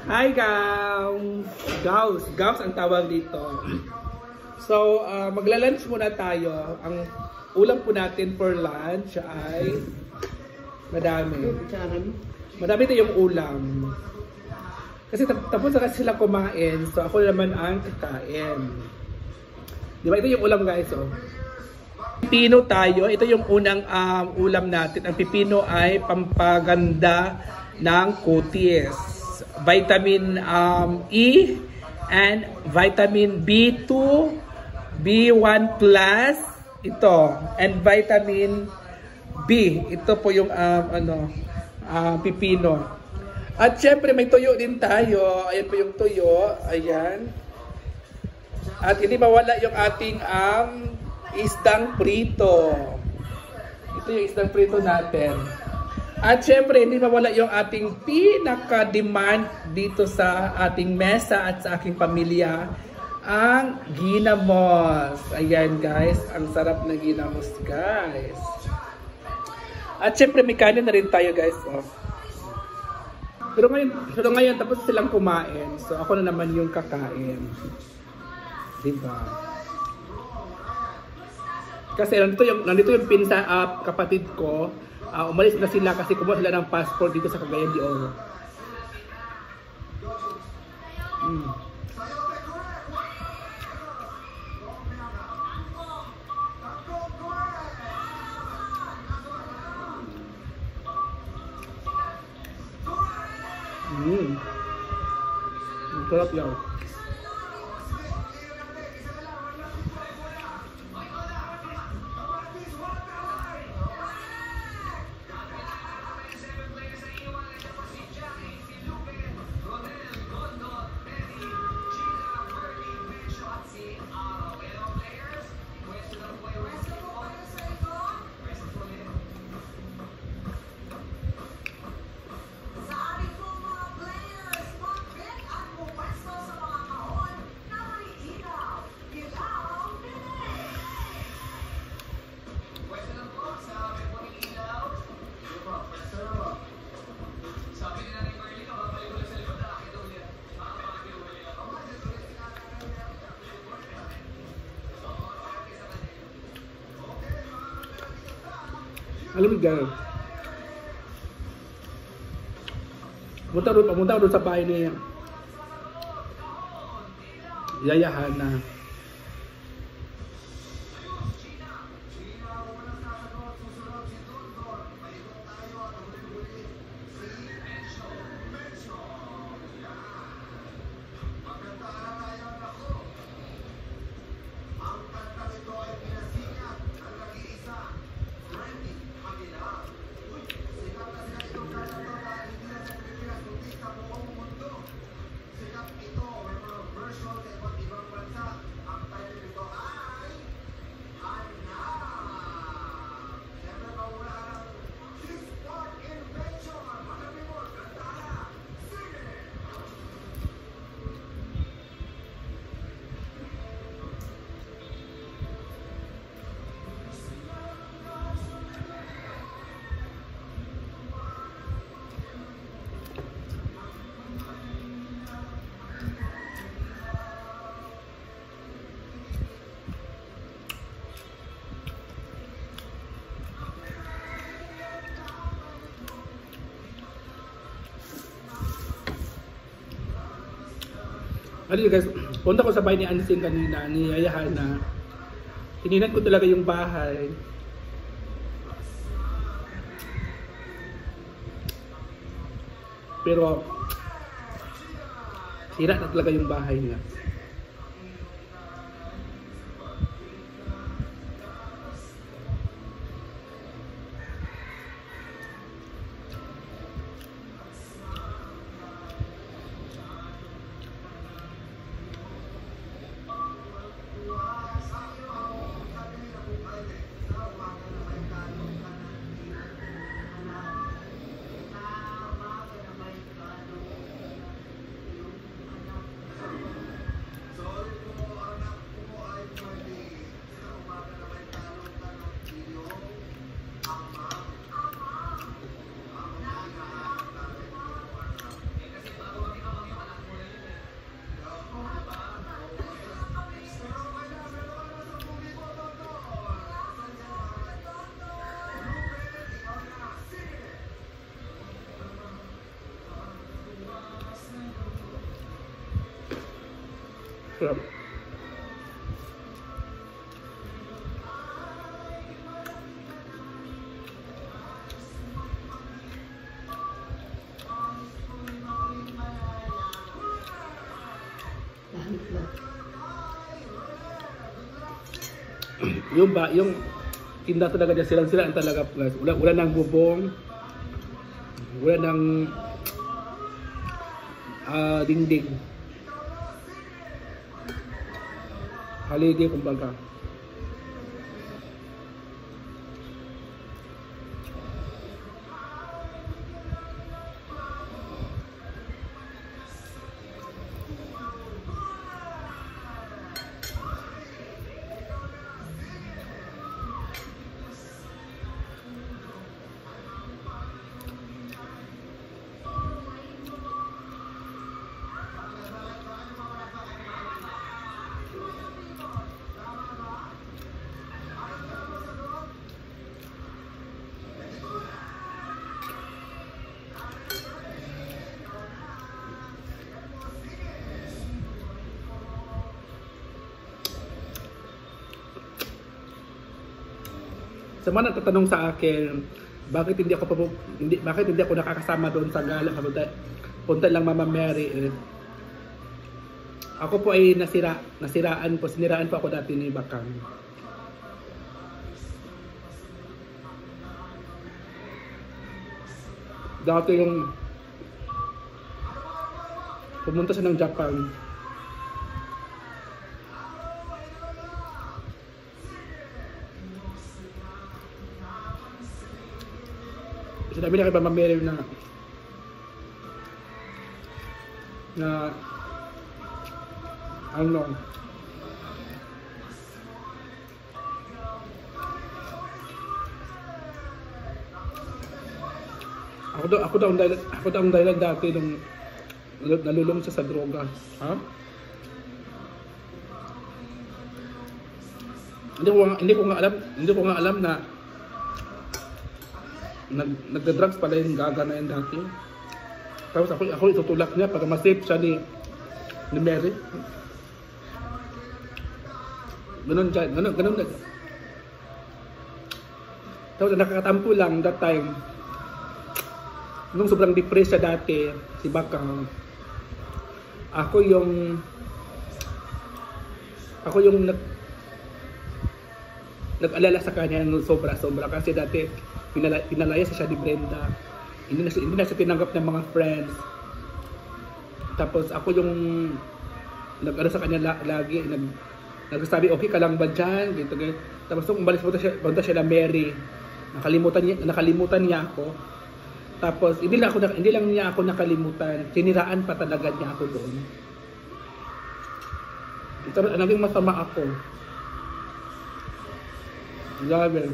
Hi guys! Gauss ang tawag dito. So, magla-lunch muna tayo. Ang ulam po natin for lunch ay madami. Madami tayong ulam. Kasi tapos na kasi sila kumain. So, ako naman ang kakain. Di ba? Ito yung ulam guys. Oh. Pipino tayo. Ito yung unang ulam natin. Ang pipino ay pampaganda ng kutis. Vitamin E and vitamin B2, B1+, ito, and vitamin B. Ito po yung pipino. At syempre may tuyo din tayo. Ayan po yung tuyo. Ayan. At hindi mawala yung ating isdang prito. Ito yung isdang prito natin. At syempre, hindi mawala yung ating pinaka-demand dito sa ating mesa at sa aking pamilya, ang ginamos. Ayan guys, ang sarap na ginamos guys. At syempre, may kanin na rin tayo guys. Oh. Pero ngayon, tapos silang kumain. So ako na naman yung kakain. Diba? Kasi nandito yung kapatid ko. Umalis na sila kasi kumuha sila ng passport dito sa Cagayan de Oro. Ang sarap yan. Alam mo gano'n. Pumunta doon sa bahay niya. Yayahan na. Ano guys, punta ko sa bahay ni Ansing kanina, ni Yayahan na. Tininan ko talaga yung bahay. Pero, sira na talaga yung bahay niya. Sarap. Yung tinda talaga niya silang-silaan talaga plus. Wala nang bubong. Wala nang dingding. Haligi kumbaga. Sa mga nagtatanong sa akin, bakit hindi ako nakakasama doon sa gala, punta lang Mama Mary. Ako po ay siniraan po ako dati ni Bakang. Dati yung pumunta siya ng Japan. Sinabi na kay Mama Mary na ano, ako daw ang dahilan dati nung nalulong siya sa droga. Ha? Hindi ko nga alam na nagda-drugs pala yung gaga na yun dati. Tapos ako itutulak niya para ma-save siya ni Mary. Ganun. Tapos nakakatampo lang that time. Nung sobrang depressed siya dati, si Bakang, ako yung nag-alala sa kanya ng sobra kasi dati pinalaya siya ni Brenda. Hindi na siya tinanggap ng mga friends. Tapos ako yung nag-ano sa kanya lagi, nagsasabi, okay ka lang ba dyan? Ganito. Tapos nung umalis punta siya na Mary, nakalimutan niya ako. Tapos hindi lang niya ako nakalimutan, siniraan pa talaga niya ako doon. Ito, naging masama ako. Grabe.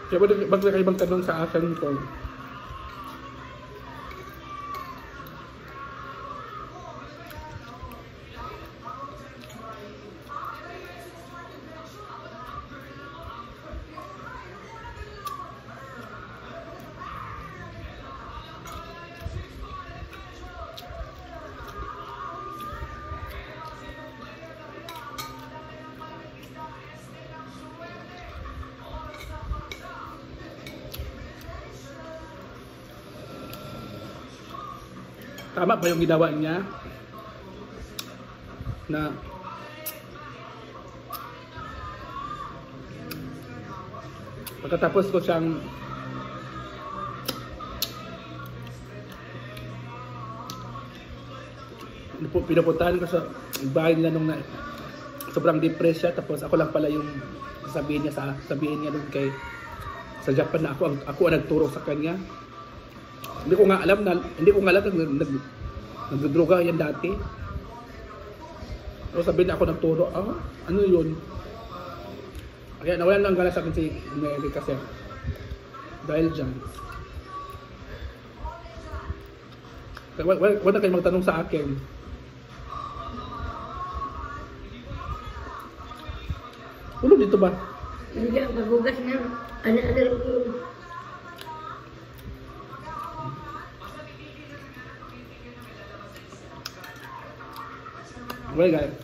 Kaya magkakaibang tanong sa akin ko. Tama ba yung ginawa niya? Na pagkatapos ko siyang pinupuntahan ko sa bahay nila nung sobrang depressed siya, tapos ako lang pala yung sabihin niya doon sa Japan na ako ang nagturo sa kanya. Hindi ko nga alam nagdroga yan dati. So sabi na ako nagturo, ano yun? Kaya nawalan lang gala sa akin si Mary kasi dahil dyan. Wala kayo magtanong sa akin. Ulog dito ba? Hindi ako magugas na. Ano-ano ko. Well guys,